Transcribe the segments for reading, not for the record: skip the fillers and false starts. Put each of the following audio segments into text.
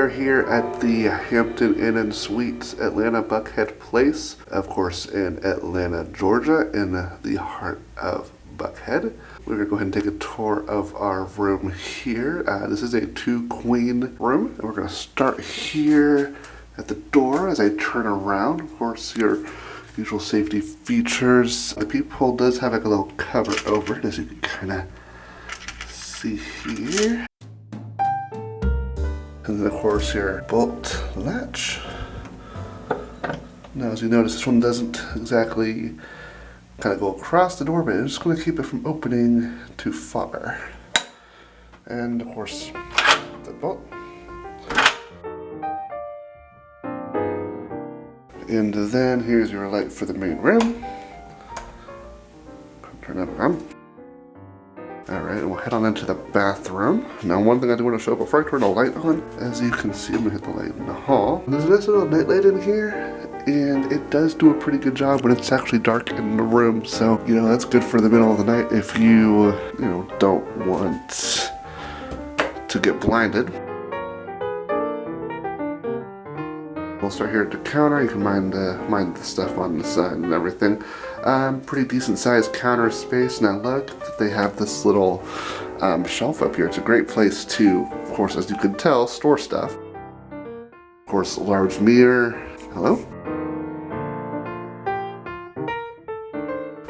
are here at the Hampton Inn and Suites, Atlanta Buckhead Place, of course in Atlanta, Georgia, in the heart of Buckhead. We're gonna go ahead and take a tour of our room here. This is a 2-queen room, and we're gonna start here at the door as I turn around. Of course, your usual safety features. The peephole does have like a little cover over it, as you can kind of see here. And then of course your bolt latch. Now as you notice, this one doesn't exactly kind of go across the door, but it's just going to keep it from opening too far. And of course the bolt. And then here's your light for the main room. Turn that on. Alright, and we'll head on into the bathroom. Now one thing I do want to show before I turn the light on, as you can see, I'm going to hit the light in the hall. There's a nice little night light in here, and it does do a pretty good job when it's actually dark in the room. So, that's good for the middle of the night if you, don't want to get blinded. We'll start here at the counter. You can mind the stuff on the side and everything. Pretty decent sized counter space. Now look, they have this little shelf up here. It's a great place to, of course, as you can tell, store stuff. Of course, large mirror. Hello?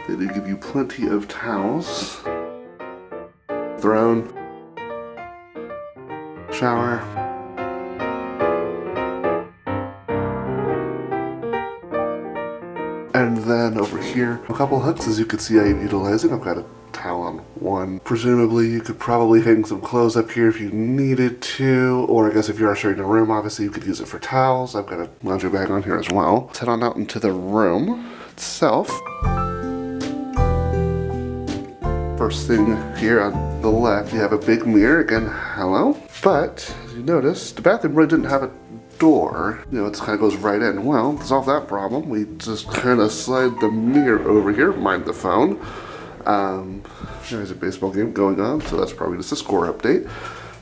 They do give you plenty of towels. Throne. Shower. And then over here, a couple hooks, as you can see I'm utilizing. I've got a towel on one. Presumably you could probably hang some clothes up here if you needed to, or I guess if you are sharing a room, obviously you could use it for towels. I've got a laundry bag on here as well. Let's head on out into the room itself. First thing here on the left, you have a big mirror. Again, hello. But, as you notice, the bathroom really didn't have a door. It just kind of goes right in. Well, to solve that problem, we just kind of slide the mirror over here, mind the phone. There's a baseball game going on, so that's probably just a score update.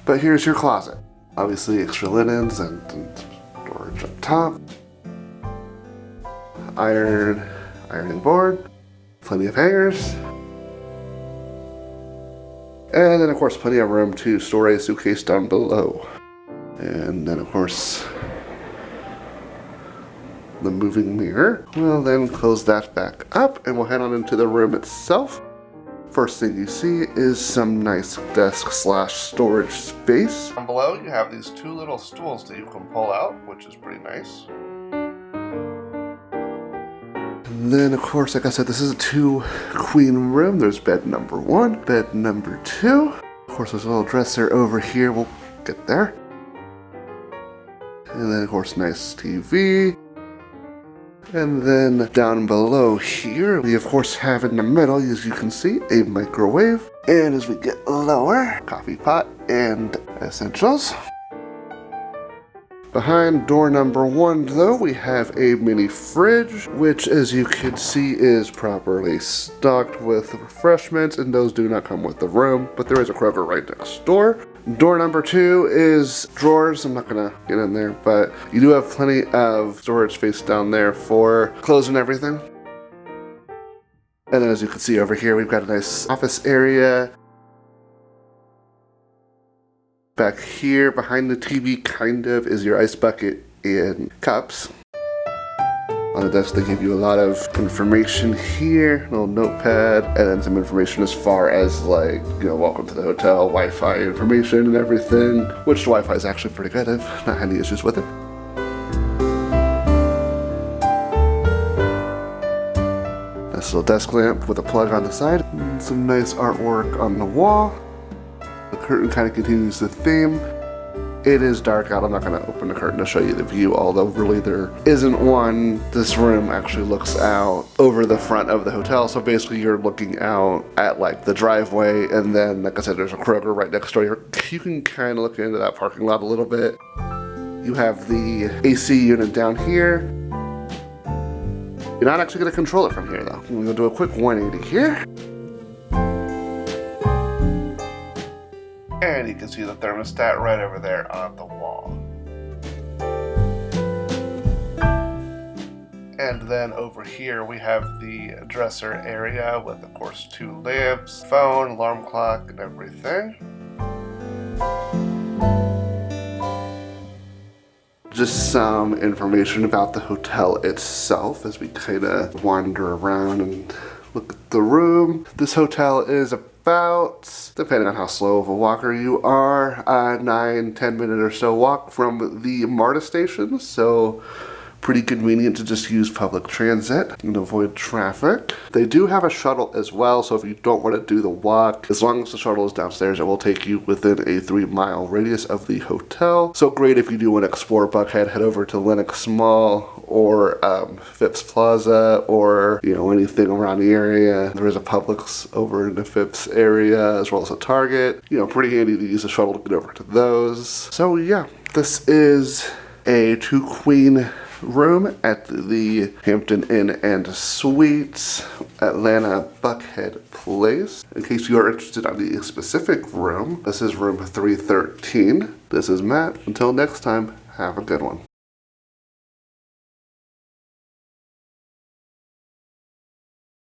But here's your closet. Obviously extra linens and storage up top. Ironing board, plenty of hangers. And then of course plenty of room to store a suitcase down below. And then of course the moving mirror. We'll then close that back up and we'll head on into the room itself. First thing you see is some nice desk/storage space. Down below you have these 2 little stools that you can pull out, which is pretty nice. And then of course, like I said, this is a 2-queen room. There's bed number 1, bed number 2. Of course there's a little dresser over here. We'll get there. And then of course nice TV. And then down below here, we of course have in the middle, as you can see, a microwave. And as we get lower, coffee pot and essentials. Behind door number 1 though, we have a mini fridge, which as you can see is properly stocked with refreshments, and those do not come with the room, but there is a Kroger right next door. Door number 2 is drawers. I'm not gonna get in there, but you do have plenty of storage space down there for clothes and everything. And then as you can see over here, we've got a nice office area. Back here, behind the TV, kind of, is your ice bucket and cups. On the desk, they give you a lot of information here, a little notepad, and then some information as far as welcome to the hotel, Wi-Fi information and everything, which the Wi-Fi is actually pretty good. I've not had any issues with it. Nice little desk lamp with a plug on the side, and some nice artwork on the wall. The curtain kind of continues the theme. It is dark out. I'm not going to open the curtain to show you the view, although really there isn't one. This room actually looks out over the front of the hotel, so basically you're looking out at the driveway, and then like I said, there's a Kroger right next door. You can kind of look into that parking lot a little bit. You have the AC unit down here. You're not actually going to control it from here though. I'm going to do a quick 180 here. And you can see the thermostat right over there on the wall. And then over here we have the dresser area with, of course, 2 lamps, phone, alarm clock, and everything. Just some information about the hotel itself as we kind of wander around and look at the room. This hotel is about, depending on how slow of a walker you are, a 9-10 minute or so walk from the MARTA station. So pretty convenient to just use public transit and avoid traffic. They do have a shuttle as well, so if you don't want to do the walk, as long as the shuttle is downstairs, it will take you within a 3-mile radius of the hotel. So great if you do want to explore Buckhead, head over to Lenox Mall or Phipps Plaza, or anything around the area. There is a Publix over in the Phipps area, as well as a Target. Pretty handy to use the shuttle to get over to those. So yeah, this is a 2-queen room at the Hampton Inn and Suites, Atlanta Buckhead Place. In case you are interested in the specific room, this is room 313. This is Matt. Until next time, have a good one.